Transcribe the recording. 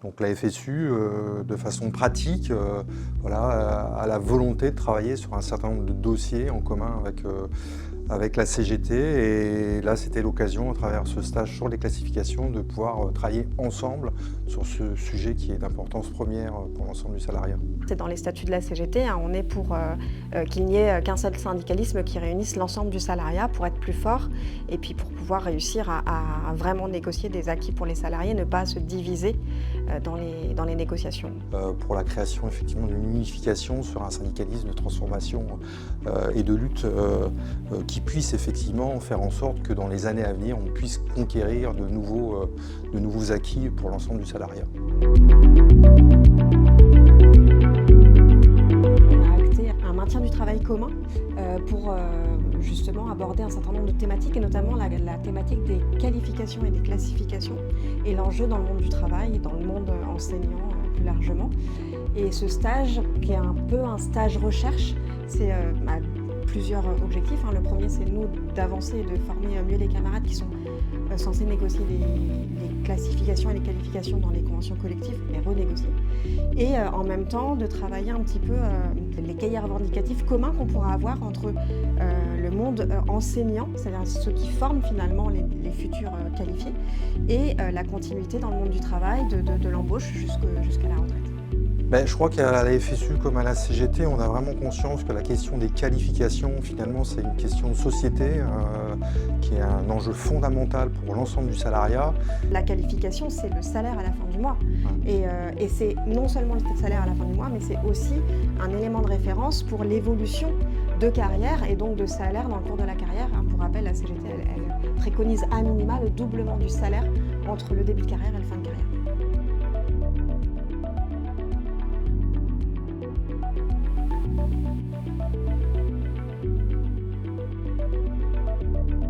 Donc la FSU, de façon pratique, a la volonté de travailler sur un certain nombre de dossiers en commun avec la CGT. Et là, c'était l'occasion, à travers ce stage sur les classifications, de pouvoir travailler ensemble sur ce sujet qui est d'importance première pour l'ensemble du salariat. C'est dans les statuts de la CGT, on est pour qu'il n'y ait qu'un seul syndicalisme qui réunisse l'ensemble du salariat pour être plus fort et puis pour pouvoir réussir à vraiment négocier des acquis pour les salariés, ne pas se diviser dans les négociations. Pour la création effectivement d'une unification sur un syndicalisme de transformation et de lutte qui puisse effectivement faire en sorte que dans les années à venir, on puisse conquérir de nouveaux acquis pour l'ensemble du salariat. On a acté un maintien du travail commun pour justement aborder un certain nombre de thématiques et notamment la thématique des qualifications et des classifications et l'enjeu dans le monde du travail et dans le monde enseignant plus largement. Et ce stage, qui est un peu un stage recherche, c'est plusieurs objectifs. Le premier, c'est nous d'avancer et de former mieux les camarades qui sont censés négocier les classifications et les qualifications dans les conventions collectives, les renégocier. Et en même temps, de travailler un petit peu les cahiers revendicatifs communs qu'on pourra avoir entre le monde enseignant, c'est-à-dire ceux qui forment finalement les futurs qualifiés, et la continuité dans le monde du travail, de l'embauche jusqu'à la retraite. Je crois qu'à la FSU comme à la CGT, on a vraiment conscience que la question des qualifications, finalement, c'est une question de société qui est un enjeu fondamental pour l'ensemble du salariat. La qualification, c'est le salaire à la fin du mois. Et c'est non seulement le salaire à la fin du mois, mais c'est aussi un élément de référence pour l'évolution de carrière et donc de salaire dans le cours de la carrière. Pour rappel, la CGT, elle préconise à minima le doublement du salaire entre le début de carrière et la fin de carrière.